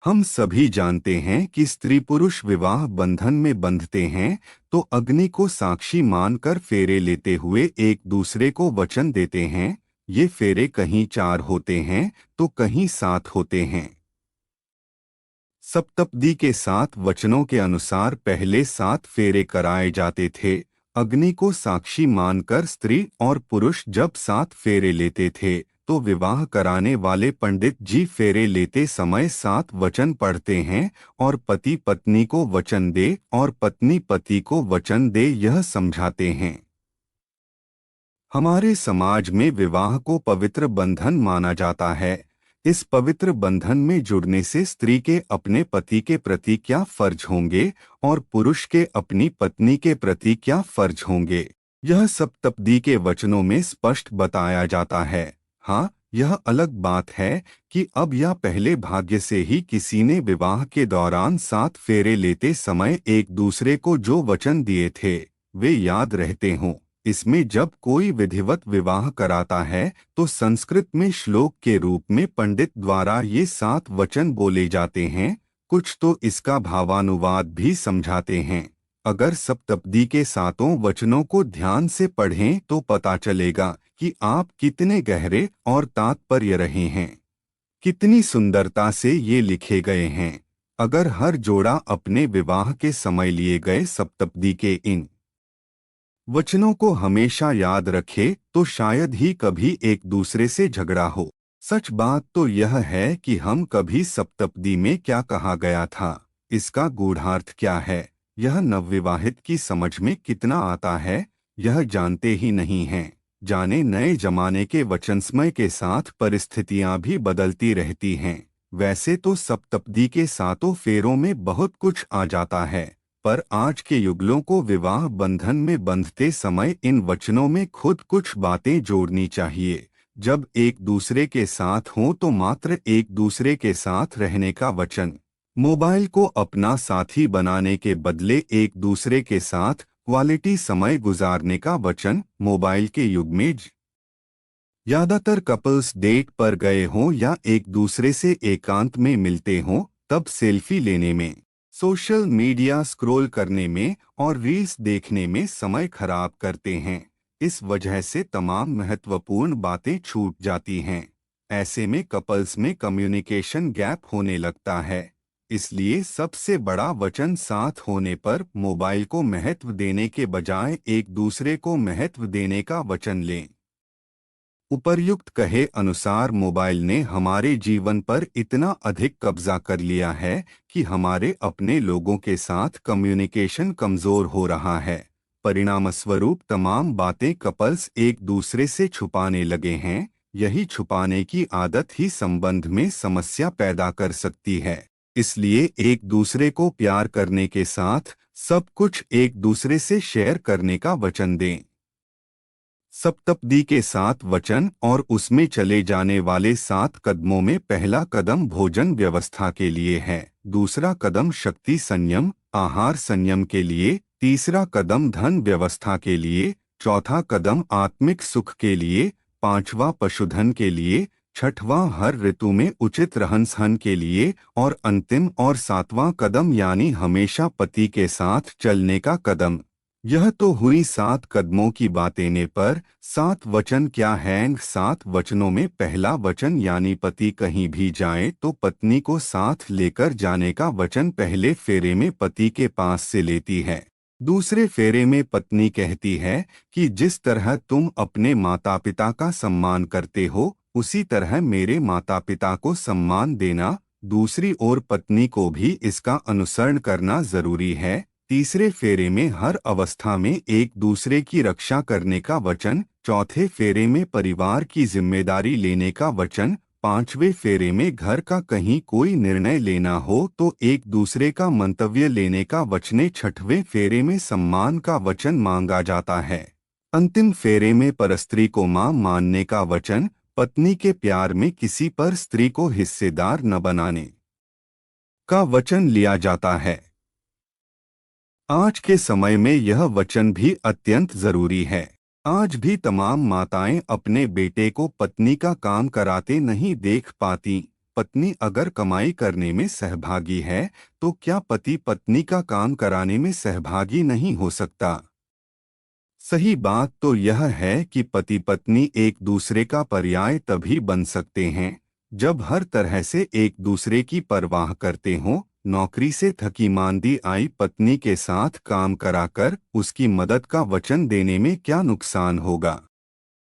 हम सभी जानते हैं कि स्त्री पुरुष विवाह बंधन में बंधते हैं तो अग्नि को साक्षी मानकर फेरे लेते हुए एक दूसरे को वचन देते हैं। ये फेरे कहीं 4 होते हैं तो कहीं 7 होते हैं। सप्तपदी के 7 वचनों के अनुसार पहले 7 फेरे कराए जाते थे। अग्नि को साक्षी मानकर स्त्री और पुरुष जब 7 फेरे लेते थे तो विवाह कराने वाले पंडित जी फेरे लेते समय 7 वचन पढ़ते हैं और पति पत्नी को वचन दे और पत्नी पति को वचन दे यह समझाते हैं। हमारे समाज में विवाह को पवित्र बंधन माना जाता है। इस पवित्र बंधन में जुड़ने से स्त्री के अपने पति के प्रति क्या फर्ज होंगे और पुरुष के अपनी पत्नी के प्रति क्या फर्ज होंगे, यह सप्तपदी के वचनों में स्पष्ट बताया जाता है। हाँ, यह अलग बात है कि अब या पहले भाग्य से ही किसी ने विवाह के दौरान 7 फेरे लेते समय एक दूसरे को जो वचन दिए थे वे याद रहते हों। इसमें जब कोई विधिवत विवाह कराता है तो संस्कृत में श्लोक के रूप में पंडित द्वारा ये 7 वचन बोले जाते हैं। कुछ तो इसका भावानुवाद भी समझाते हैं। अगर सप्तपदी के 7 वचनों को ध्यान से पढ़ें तो पता चलेगा कि आप कितने गहरे और तात्पर्य रहे हैं, कितनी सुंदरता से ये लिखे गए हैं। अगर हर जोड़ा अपने विवाह के समय लिए गए सप्तपदी के इन वचनों को हमेशा याद रखे तो शायद ही कभी एक दूसरे से झगड़ा हो। सच बात तो यह है कि हम कभी सप्तपदी में क्या कहा गया था, इसका गूढ़ार्थ क्या है, यह नवविवाहित की समझ में कितना आता है, यह जानते ही नहीं हैं। जाने नए जमाने के वचनस्मय के साथ परिस्थितियां भी बदलती रहती हैं। वैसे तो सप्तपदी के 7 फेरों में बहुत कुछ आ जाता है, पर आज के युगलों को विवाह बंधन में बंधते समय इन वचनों में खुद कुछ बातें जोड़नी चाहिए। जब एक दूसरे के साथ हों तो मात्र एक दूसरे के साथ रहने का वचन, मोबाइल को अपना साथी बनाने के बदले एक दूसरे के साथ क्वालिटी समय गुजारने का वचन। मोबाइल के युग में ज्यादातर कपल्स डेट पर गए हों या एक दूसरे से एकांत में मिलते हों तब सेल्फी लेने में, सोशल मीडिया स्क्रॉल करने में और रील्स देखने में समय खराब करते हैं। इस वजह से तमाम महत्वपूर्ण बातें छूट जाती हैं। ऐसे में कपल्स में कम्युनिकेशन गैप होने लगता है। इसलिए सबसे बड़ा वचन साथ होने पर मोबाइल को महत्व देने के बजाय एक दूसरे को महत्व देने का वचन लें। उपर्युक्त कहे अनुसार मोबाइल ने हमारे जीवन पर इतना अधिक कब्जा कर लिया है कि हमारे अपने लोगों के साथ कम्युनिकेशन कमजोर हो रहा है। परिणामस्वरूप तमाम बातें कपल्स एक दूसरे से छुपाने लगे हैं। यही छुपाने की आदत ही संबंध में समस्या पैदा कर सकती है। इसलिए एक दूसरे को प्यार करने के साथ सब कुछ एक दूसरे से शेयर करने का वचन दें। सप्तपदी के 7 वचन और उसमें चले जाने वाले 7 कदमों में पहला कदम भोजन व्यवस्था के लिए है, दूसरा कदम शक्ति संयम आहार संयम के लिए, तीसरा कदम धन व्यवस्था के लिए, चौथा कदम आत्मिक सुख के लिए, पांचवा पशुधन के लिए, छठवां हर ऋतु में उचित रहन सहन के लिए और अंतिम और 7वां कदम यानी हमेशा पति के साथ चलने का कदम। यह तो हुई 7 कदमों की बातें ने पर 7 वचन क्या हैं? 7 वचनों में पहला वचन यानी पति कहीं भी जाए तो पत्नी को साथ लेकर जाने का वचन पहले फेरे में पति के पास से लेती है। दूसरे फेरे में पत्नी कहती है कि जिस तरह तुम अपने माता पिता का सम्मान करते हो उसी तरह मेरे माता पिता को सम्मान देना। दूसरी ओर पत्नी को भी इसका अनुसरण करना जरूरी है। तीसरे फेरे में हर अवस्था में एक दूसरे की रक्षा करने का वचन, चौथे फेरे में परिवार की जिम्मेदारी लेने का वचन, पांचवें फेरे में घर का कहीं कोई निर्णय लेना हो तो एक दूसरे का मंतव्य लेने का वचन, छठवें फेरे में सम्मान का वचन मांगा जाता है। अंतिम फेरे में परस्त्री को मां मानने का वचन, पत्नी के प्यार में किसी पर स्त्री को हिस्सेदार न बनाने का वचन लिया जाता है। आज के समय में यह वचन भी अत्यंत जरूरी है। आज भी तमाम माताएं अपने बेटे को पत्नी का काम कराते नहीं देख पाती। पत्नी अगर कमाई करने में सहभागी है तो क्या पति पत्नी का काम कराने में सहभागी नहीं हो सकता? सही बात तो यह है कि पति पत्नी एक दूसरे का पर्याय तभी बन सकते हैं जब हर तरह से एक दूसरे की परवाह करते हों। नौकरी से थकी मांदी आई पत्नी के साथ काम कराकर उसकी मदद का वचन देने में क्या नुकसान होगा?